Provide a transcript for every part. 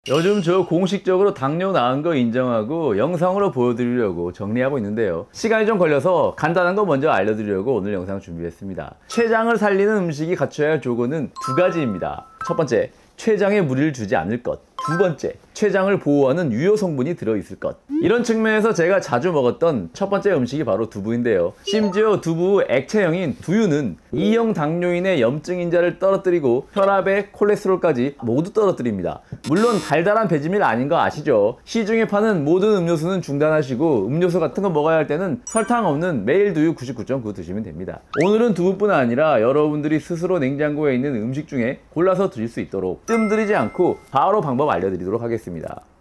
요즘 저 공식적으로 당뇨 나은 거 인정하고 영상으로 보여드리려고 정리하고 있는데요. 시간이 좀 걸려서 간단한 거 먼저 알려드리려고 오늘 영상 준비했습니다. 췌장을 살리는 음식이 갖춰야 할 조건은 두 가지입니다. 첫 번째, 췌장에 무리를 주지 않을 것. 두 번째, 췌장을 보호하는 유효 성분이 들어있을 것. 이런 측면에서 제가 자주 먹었던 첫 번째 음식이 바로 두부인데요. 심지어 두부 액체형인 두유는 2형 당뇨인의 염증 인자를 떨어뜨리고 혈압의 콜레스테롤까지 모두 떨어뜨립니다. 물론 달달한 배지밀 아닌 거 아시죠? 시중에 파는 모든 음료수는 중단하시고 음료수 같은 거 먹어야 할 때는 설탕 없는 매일 두유 99.9 드시면 됩니다. 오늘은 두부뿐 아니라 여러분들이 스스로 냉장고에 있는 음식 중에 골라서 드실 수 있도록 뜸들이지 않고 바로 방법 알려드리도록 하겠습니다.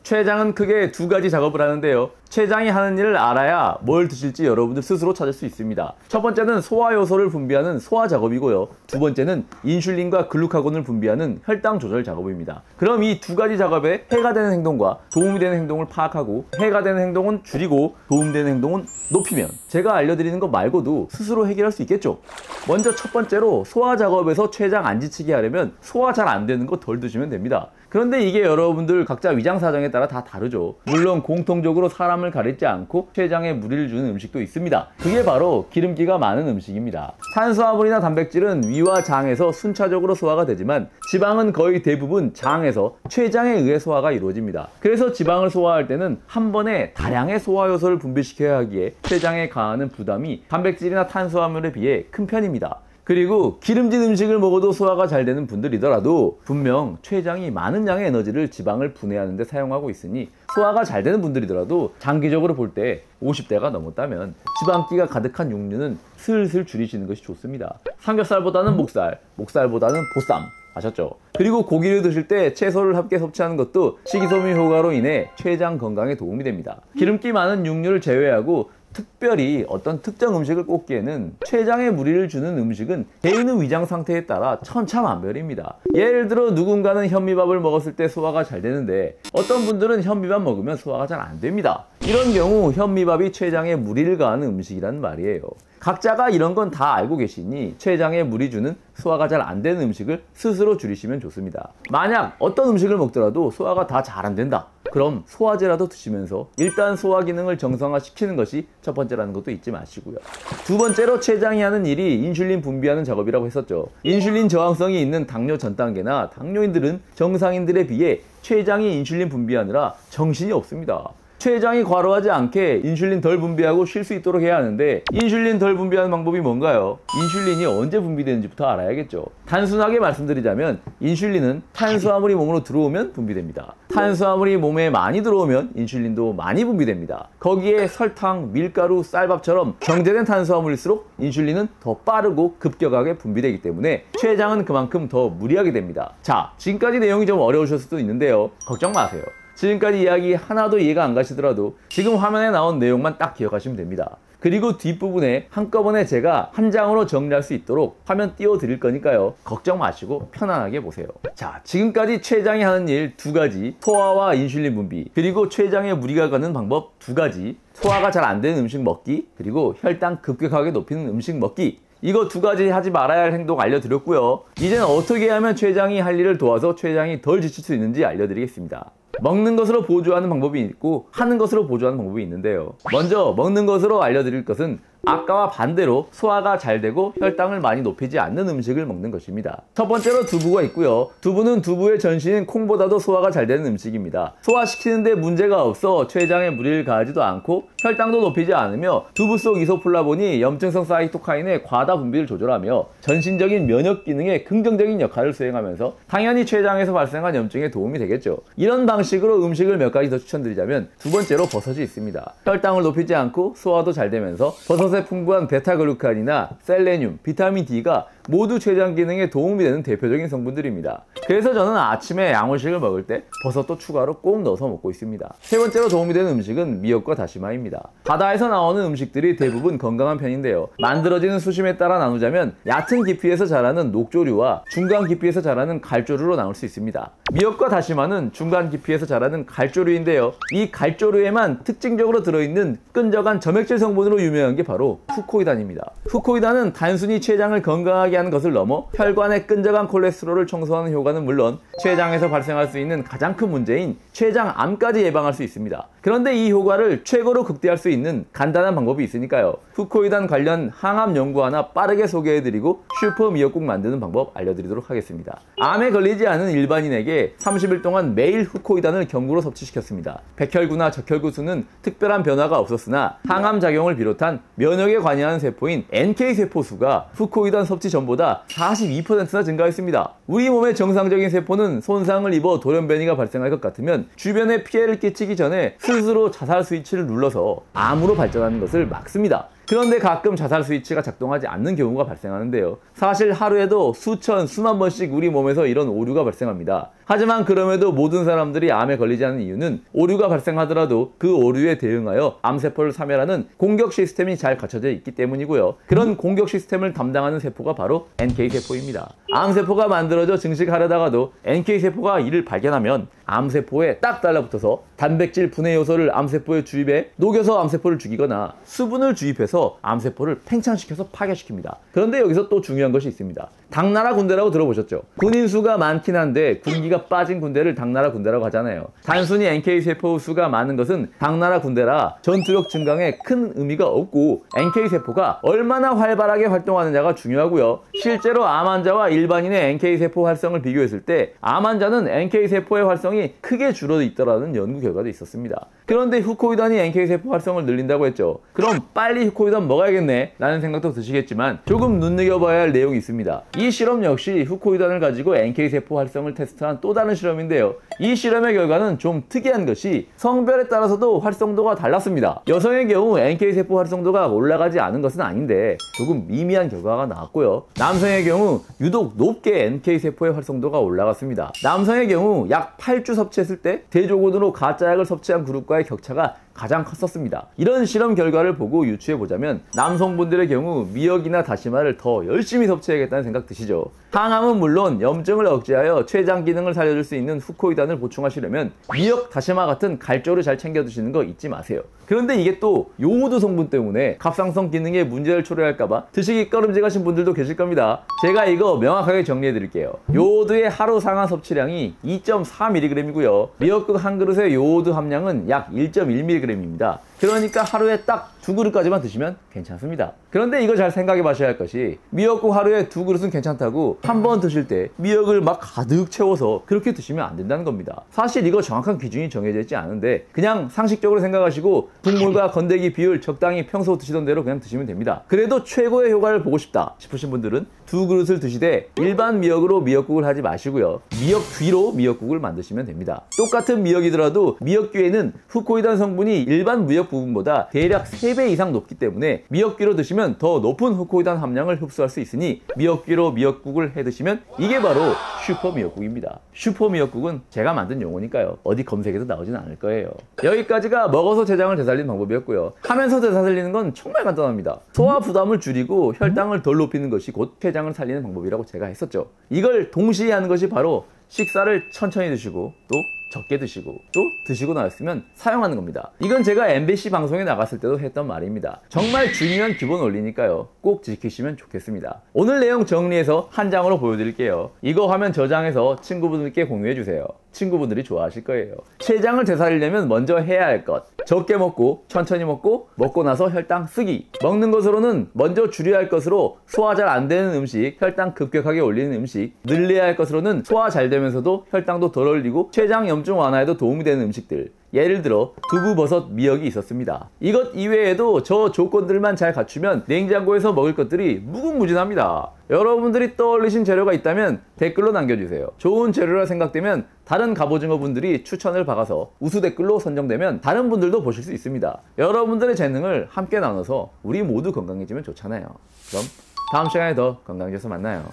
췌장은 크게 두 가지 작업을 하는데요. 췌장이 하는 일을 알아야 뭘 드실지 여러분들 스스로 찾을 수 있습니다. 첫 번째는 소화효소를 분비하는 소화 작업이고요. 두 번째는 인슐린과 글루카곤을 분비하는 혈당 조절 작업입니다. 그럼 이 두 가지 작업에 해가 되는 행동과 도움이 되는 행동을 파악하고 해가 되는 행동은 줄이고 도움되는 행동은 높이면 제가 알려드리는 것 말고도 스스로 해결할 수 있겠죠. 먼저 첫 번째로 소화 작업에서 췌장 안 지치게 하려면 소화 잘 안 되는 거 덜 드시면 됩니다. 그런데 이게 여러분들 각자 위장 사정에 따라 다 다르죠. 물론 공통적으로 사람을 가리지 않고 췌장에 무리를 주는 음식도 있습니다. 그게 바로 기름기가 많은 음식입니다. 탄수화물이나 단백질은 위와 장에서 순차적으로 소화가 되지만 지방은 거의 대부분 장에서 췌장에 의해 소화가 이루어집니다. 그래서 지방을 소화할 때는 한 번에 다량의 소화효소를 분비시켜야 하기에 췌장에 가하는 부담이 단백질이나 탄수화물에 비해 큰 편입니다. 그리고 기름진 음식을 먹어도 소화가 잘 되는 분들이더라도 분명 췌장이 많은 양의 에너지를 지방을 분해하는 데 사용하고 있으니 소화가 잘 되는 분들이더라도 장기적으로 볼 때 50대가 넘었다면 지방기가 가득한 육류는 슬슬 줄이시는 것이 좋습니다. 삼겹살보다는 목살, 목살보다는 보쌈. 아셨죠? 그리고 고기를 드실 때 채소를 함께 섭취하는 것도 식이섬유 효과로 인해 췌장 건강에 도움이 됩니다. 기름기 많은 육류를 제외하고 특별히 어떤 특정 음식을 꼽기에는 췌장에 무리를 주는 음식은 개인의 위장 상태에 따라 천차만별입니다. 예를 들어 누군가는 현미밥을 먹었을 때 소화가 잘 되는데 어떤 분들은 현미밥 먹으면 소화가 잘 안 됩니다. 이런 경우 현미밥이 췌장에 무리를 가하는 음식이란 말이에요. 각자가 이런 건 다 알고 계시니 췌장에 무리 주는 소화가 잘 안 되는 음식을 스스로 줄이시면 좋습니다. 만약 어떤 음식을 먹더라도 소화가 다 잘 안 된다. 그럼 소화제라도 드시면서 일단 소화 기능을 정상화시키는 것이 첫 번째라는 것도 잊지 마시고요. 두 번째로 췌장이 하는 일이 인슐린 분비하는 작업이라고 했었죠. 인슐린 저항성이 있는 당뇨 전 단계나 당뇨인들은 정상인들에 비해 췌장이 인슐린 분비하느라 정신이 없습니다. 췌장이 과로하지 않게 인슐린 덜 분비하고 쉴 수 있도록 해야 하는데 인슐린 덜 분비하는 방법이 뭔가요? 인슐린이 언제 분비되는지부터 알아야겠죠. 단순하게 말씀드리자면 인슐린은 탄수화물이 몸으로 들어오면 분비됩니다. 탄수화물이 몸에 많이 들어오면 인슐린도 많이 분비됩니다. 거기에 설탕, 밀가루, 쌀밥처럼 정제된 탄수화물일수록 인슐린은 더 빠르고 급격하게 분비되기 때문에 췌장은 그만큼 더 무리하게 됩니다. 자, 지금까지 내용이 좀 어려우실 수도 있는데요. 걱정 마세요. 지금까지 이야기 하나도 이해가 안 가시더라도 지금 화면에 나온 내용만 딱 기억하시면 됩니다. 그리고 뒷부분에 한꺼번에 제가 한 장으로 정리할 수 있도록 화면 띄워드릴 거니까요. 걱정 마시고 편안하게 보세요. 자, 지금까지 췌장이 하는 일 두 가지, 소화와 인슐린 분비, 그리고 췌장에 무리가 가는 방법 두 가지, 소화가 잘 안 되는 음식 먹기, 그리고 혈당 급격하게 높이는 음식 먹기, 이거 두 가지 하지 말아야 할 행동 알려드렸고요. 이제는 어떻게 하면 췌장이 할 일을 도와서 췌장이 덜 지칠 수 있는지 알려드리겠습니다. 먹는 것으로 보조하는 방법이 있고 하는 것으로 보조하는 방법이 있는데요. 먼저 먹는 것으로 알려드릴 것은 아까와 반대로 소화가 잘 되고 혈당을 많이 높이지 않는 음식을 먹는 것입니다. 첫 번째로 두부가 있고요. 두부는 두부의 전신인 콩보다도 소화가 잘 되는 음식입니다. 소화시키는데 문제가 없어 췌장에 무리를 가하지도 않고 혈당도 높이지 않으며 두부 속 이소플라본이 염증성 사이토카인의 과다 분비를 조절하며 전신적인 면역 기능에 긍정적인 역할을 수행하면서 당연히 췌장에서 발생한 염증에 도움이 되겠죠. 이런 방식으로 음식을 몇 가지 더 추천드리자면 두 번째로 버섯이 있습니다. 혈당을 높이지 않고 소화도 잘 되면서 버섯에 풍부한 베타글루칸이나 셀레늄, 비타민 D가 모두 췌장 기능에 도움이 되는 대표적인 성분들입니다. 그래서 저는 아침에 양호식을 먹을 때 버섯도 추가로 꼭 넣어서 먹고 있습니다. 세 번째로 도움이 되는 음식은 미역과 다시마입니다. 바다에서 나오는 음식들이 대부분 건강한 편인데요. 만들어지는 수심에 따라 나누자면 얕은 깊이에서 자라는 녹조류와 중간 깊이에서 자라는 갈조류로 나눌 수 있습니다. 미역과 다시마는 중간 깊이에서 자라는 갈조류인데요. 이 갈조류에만 특징적으로 들어있는 끈적한 점액질 성분으로 유명한 게 바로 바로 후코이단입니다. 후코이단은 단순히 췌장을 건강하게 하는 것을 넘어 혈관의 끈적한 콜레스테롤을 청소하는 효과는 물론 췌장에서 발생할 수 있는 가장 큰 문제인 췌장암까지 예방할 수 있습니다. 그런데 이 효과를 최고로 극대화할 수 있는 간단한 방법이 있으니까요. 후코이단 관련 항암 연구 하나 빠르게 소개해드리고 슈퍼 미역국 만드는 방법 알려드리도록 하겠습니다. 암에 걸리지 않은 일반인에게 30일 동안 매일 후코이단을 경구로 섭취시켰습니다. 백혈구나 적혈구 수는 특별한 변화가 없었으나 항암 작용을 비롯한 면역에 관여하는 세포인 NK세포 수가 후코이단 섭취 전보다 42%나 증가했습니다. 우리 몸의 정상적인 세포는 손상을 입어 돌연변이가 발생할 것 같으면 주변에 피해를 끼치기 전에 스스로 자살 스위치를 눌러서 암으로 발전하는 것을 막습니다. 그런데 가끔 자살 스위치가 작동하지 않는 경우가 발생하는데요. 사실 하루에도 수천, 수만 번씩 우리 몸에서 이런 오류가 발생합니다. 하지만 그럼에도 모든 사람들이 암에 걸리지 않는 이유는 오류가 발생하더라도 그 오류에 대응하여 암세포를 사멸하는 공격 시스템이 잘 갖춰져 있기 때문이고요. 그런 공격 시스템을 담당하는 세포가 바로 NK세포입니다. 암세포가 만들어져 증식하려다가도 NK세포가 이를 발견하면 암세포에 딱 달라붙어서 단백질 분해 요소를 암세포에 주입해 녹여서 암세포를 죽이거나 수분을 주입해서 암세포를 팽창시켜서 파괴시킵니다. 그런데 여기서 또 중요한 것이 있습니다. 당나라 군대라고 들어보셨죠? 군인 수가 많긴 한데 군기가 빠진 군대를 당나라 군대라고 하잖아요. 단순히 NK세포 수가 많은 것은 당나라 군대라 전투력 증강에 큰 의미가 없고 NK세포가 얼마나 활발하게 활동하느냐가 중요하고요. 실제로 암 환자와 일반인의 NK세포 활성을 비교했을 때 암 환자는 NK세포의 활성이 크게 줄어들어 있더라는 연구 결과도 있었습니다. 그런데 후코이단이 NK세포 활성을 늘린다고 했죠. 그럼 빨리 후코이단 먹어야겠네 라는 생각도 드시겠지만 조금 눈여겨봐야 할 내용이 있습니다. 이 실험 역시 후코이단을 가지고 NK세포 활성을 테스트한 또 다른 실험인데요. 이 실험의 결과는 좀 특이한 것이 성별에 따라서도 활성도가 달랐습니다. 여성의 경우 NK세포 활성도가 올라가지 않은 것은 아닌데 조금 미미한 결과가 나왔고요. 남성의 경우 유독 높게 NK세포의 활성도가 올라갔습니다. 남성의 경우 약 8주 섭취했을 때 대조군으로 가짜약을 섭취한 그룹과의 격차가 가장 컸었습니다. 이런 실험 결과를 보고 유추해보자면 남성분들의 경우 미역이나 다시마를 더 열심히 섭취해야겠다는 생각 드시죠? 항암은 물론 염증을 억제하여 췌장 기능을 살려줄 수 있는 후코이단을 보충하시려면 미역, 다시마 같은 갈조를 잘 챙겨 드시는 거 잊지 마세요. 그런데 이게 또 요오드 성분 때문에 갑상선 기능에 문제를 초래할까봐 드시기 꺼름직하신 분들도 계실 겁니다. 제가 이거 명확하게 정리해 드릴게요. 요오드의 하루 상한 섭취량이 2.4mg이고요. 미역국 한 그릇의 요오드 함량은 약 1.1mg입니다. 그러니까 하루에 딱 2그릇까지만 드시면 괜찮습니다. 그런데 이거 잘 생각해 봐셔야 할 것이 미역국 하루에 2그릇은 괜찮다고 한 번 드실 때 미역을 막 가득 채워서 그렇게 드시면 안 된다는 겁니다. 사실 이거 정확한 기준이 정해져 있지 않은데 그냥 상식적으로 생각하시고 국물과 건더기 비율 적당히 평소 드시던 대로 그냥 드시면 됩니다. 그래도 최고의 효과를 보고 싶다 싶으신 분들은 2그릇을 드시되 일반 미역으로 미역국을 하지 마시고요. 미역귀로 미역국을 만드시면 됩니다. 똑같은 미역이더라도 미역귀에는 후코이단 성분이 일반 미역 부분보다 대략 3배 이상 높기 때문에 미역귀로 드시면 더 높은 후코이단 함량을 흡수할 수 있으니 미역귀로 미역국을 해 드시면 이게 바로 슈퍼 미역국입니다. 슈퍼 미역국은 제가 만든 용어니까요. 어디 검색해도 나오진 않을 거예요. 여기까지가 먹어서 췌장을 되살리는 방법이었고요. 하면서 되살리는 건 정말 간단합니다. 소화 부담을 줄이고 혈당을 덜 높이는 것이 곧 췌장을 살리는 방법이라고 제가 했었죠. 이걸 동시에 하는 것이 바로 식사를 천천히 드시고 또 적게 드시고 또 드시고 나왔으면 사용하는 겁니다. 이건 제가 MBC 방송에 나갔을 때도 했던 말입니다. 정말 중요한 기본 원리니까요. 꼭 지키시면 좋겠습니다. 오늘 내용 정리해서 한 장으로 보여드릴게요. 이거 화면 저장해서 친구분들께 공유해주세요. 친구분들이 좋아하실 거예요. 췌장을 되살리려면 먼저 해야 할 것. 적게 먹고 천천히 먹고 먹고 나서 혈당 쓰기. 먹는 것으로는 먼저 줄여야 할 것으로 소화 잘 안 되는 음식, 혈당 급격하게 올리는 음식, 늘려야 할 것으로는 소화 잘 되면서도 혈당도 덜 올리고 췌장 염증 완화에도 도움이 되는 음식들. 예를 들어 두부, 버섯, 미역이 있었습니다. 이것 이외에도 저 조건들만 잘 갖추면 냉장고에서 먹을 것들이 무궁무진합니다. 여러분들이 떠올리신 재료가 있다면 댓글로 남겨주세요. 좋은 재료라 생각되면 다른 갑오징어 분들이 추천을 박아서 우수 댓글로 선정되면 다른 분들도 보실 수 있습니다. 여러분들의 재능을 함께 나눠서 우리 모두 건강해지면 좋잖아요. 그럼 다음 시간에 더 건강해져서 만나요.